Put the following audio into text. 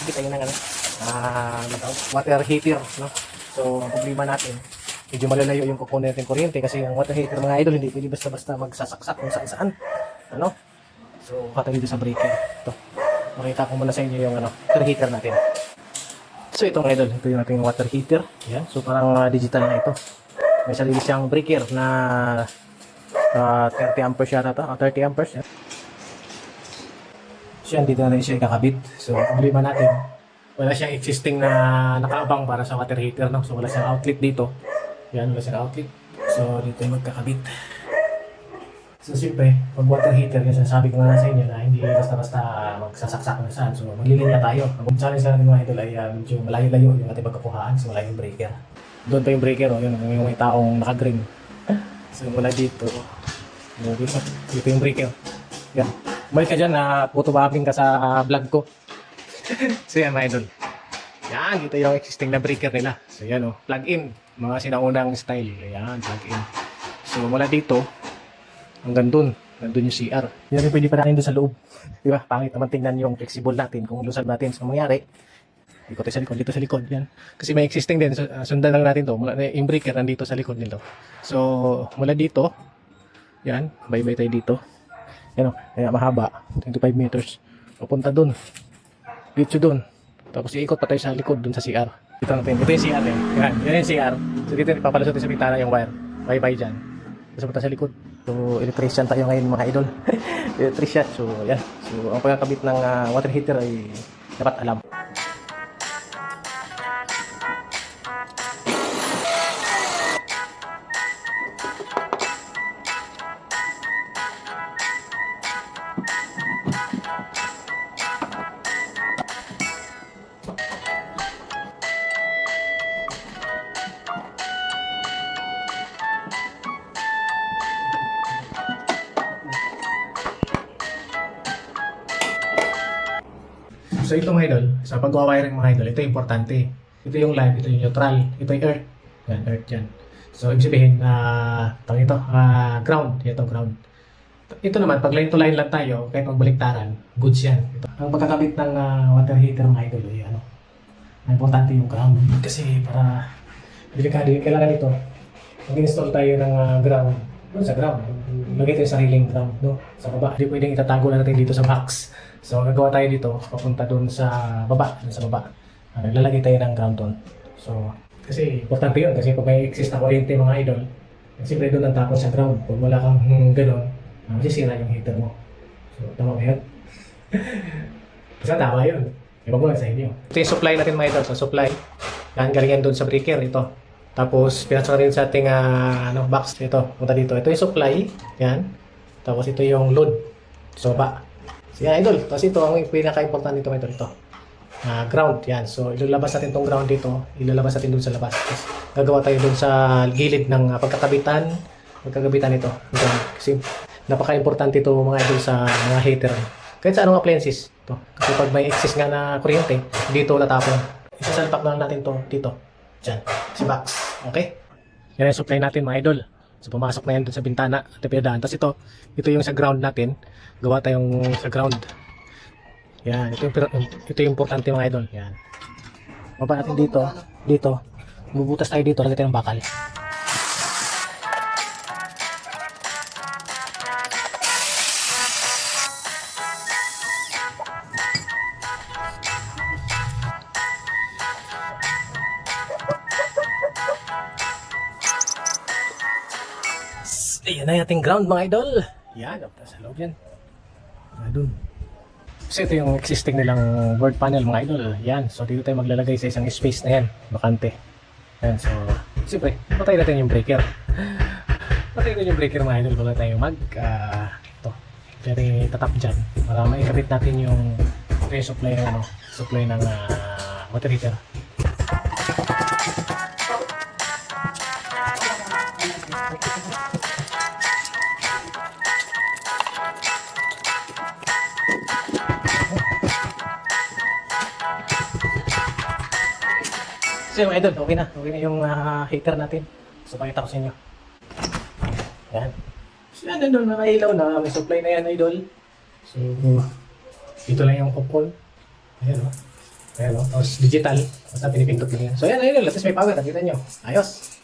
Hindi tayo ng water heater, no? So, ang problema natin, medyo malalayo yung kukunin natin kuryente kasi ang water heater mga idol, hindi pwede basta-basta magsasaksak kung saan-saan. Ano? So, kata dito sa breaker. Ito. Makita ko muna sa inyo yung water heater natin. So, itong idol, ito yung ating water heater. Yan. So, parang digital na ito. May sarili siyang breaker na 30 amperes yata ito. 30 amperes. Yan. So, yan, dito na rin siya ikakabit. So, ang problema natin, wala siyang existing na nakaabang para sa water heater, no? So, wala siyang outlet dito. Yan, wala siyang outlet. So, dito yung magkakabit. So, siyempre, pag water heater, yung sinasabi ko nga sa inyo na hindi basta-basta magsasaksak na saan. So, maglilinya tayo. Ang challenge sa ating mga idol ay medyo malayo-layo yung ating pagkakuhaan. So, wala yung breaker. Doon pa yung breaker, oh. Yun, yung may taong nakagreen. So, mula dito. Dito yung breaker. Yan. Balik ka dyan na putubaking ka sa vlog ko. So, yan mga idol. Yan, dito yung existing na breaker nila. So, yan, oh. Plug in. Mga sinaunang style. Yan, plug in. So, mula dito, hanggang dun yung CR. Hindi rin pwede pa natin doon sa loob. Di ba? Pangit naman tingnan yung flexible natin. Kung lusad natin sa mangyari, ikot sa likod, dito sa likod. Yan. Kasi may existing din. Sundan lang natin to. Yung breaker nandito sa likod nito. So, mula dito, yan. Bye-bye tayo dito. Yan o. Kaya mahaba. 25 meters. Papunta dun. Dito dun. Tapos iikot pa tayo sa likod dun sa CR. Dito natin. Ito yung CR eh. Yan. Yan yung CR. So, dito papalusot sa bintana yung wire. Bye-bye dyan. Tapos punta sa likod. So, electrician tayo ngayon mga idol. Electrician. So, yan. So, ang pagkakabit ng water heater ay dapat alam. So ito mga idol, sa pag-wiring mga idol, ito yung importante. Ito yung live, ito yung neutral, ito yung earth. Yan, earth yan. So ibig sabihin, ground. Ito ground. Ito naman, pag line to line lang tayo, kahit magbaliktaran, goods yan. Ito. Ang pagkakabit ng water heater mga idol, ay importante yung ground. Kasi para delikado yung kailangan ito, mag-install tayo ng ground. Sa ground, lagay tayo sariling ground, no? Sa baba. Hindi pwedeng itatago na natin dito sa box. So, gagawa tayo dito, papunta doon sa baba. Naglalagay tayo ng ground doon. So, kasi importante yun. Kasi pag may exist na kuryente mga idol, siyempre doon ang tapos sa ground. Kung wala kang gano'n, masisira yung heater mo. So, tama ba yun? Basta tama yun. Iba ko lang sa inyo. Ito yung supply natin mga idol. So, supply. Yan, galingan doon sa breaker. Ito. Tapos, pinasok rin sa ating box. Ito, punta dito. Ito yung supply. Yan. Tapos, ito yung load. So, baba. So, yan, idol. Tapos ito, ang pinaka-importante ito, ito. Ground, yan. So, ilalabas natin itong ground dito. Ilalabas natin dun sa labas. Tapos, gagawa tayo dun sa gilid ng pagkakabitan ito. Kasi, napaka-importante ito mga idol sa mga heater. Kahit sa anong appliances. Ito. Kasi pag may excess nga na kuryente, dito natapon. Isasalpak na natin ito dito. Diyan. Sa box. Okay? Yan yung supply natin mga idol. So, pumasok na yan dun sa bintana at pinadaan. Tapos ito yung sa ground natin. Gawa tayong sa ground. Yan, ito yung importante mga idol. Yan. Baba natin dito. Bubutas tayo dito, lagay tayo ng bakal. Ayan na yung ating ground mga idol. Yan, sa loob yan. Doon. So ito yung existing nilang board panel mga idol. Yan. So dito tayo maglalagay sa isang space na yan. Bakante. Yan. So, siyempre, patay natin yung breaker. Patay natin yung breaker mga idol. Bago tayo ito. Very tatap dyan. Para maikabit natin yung supply ng supply ng water heater. So yung idol, okay na yung heater natin. So pakita ko sa inyo. Yan. So yan idol, nakailaw na. May supply na yan idol. So dito lang yung couple. Ayan o. Ayan, no? Tapos digital. Basta pinipindot nyo yan. So, ayan, ayun. At least may power. Nakita nyo. Ayos.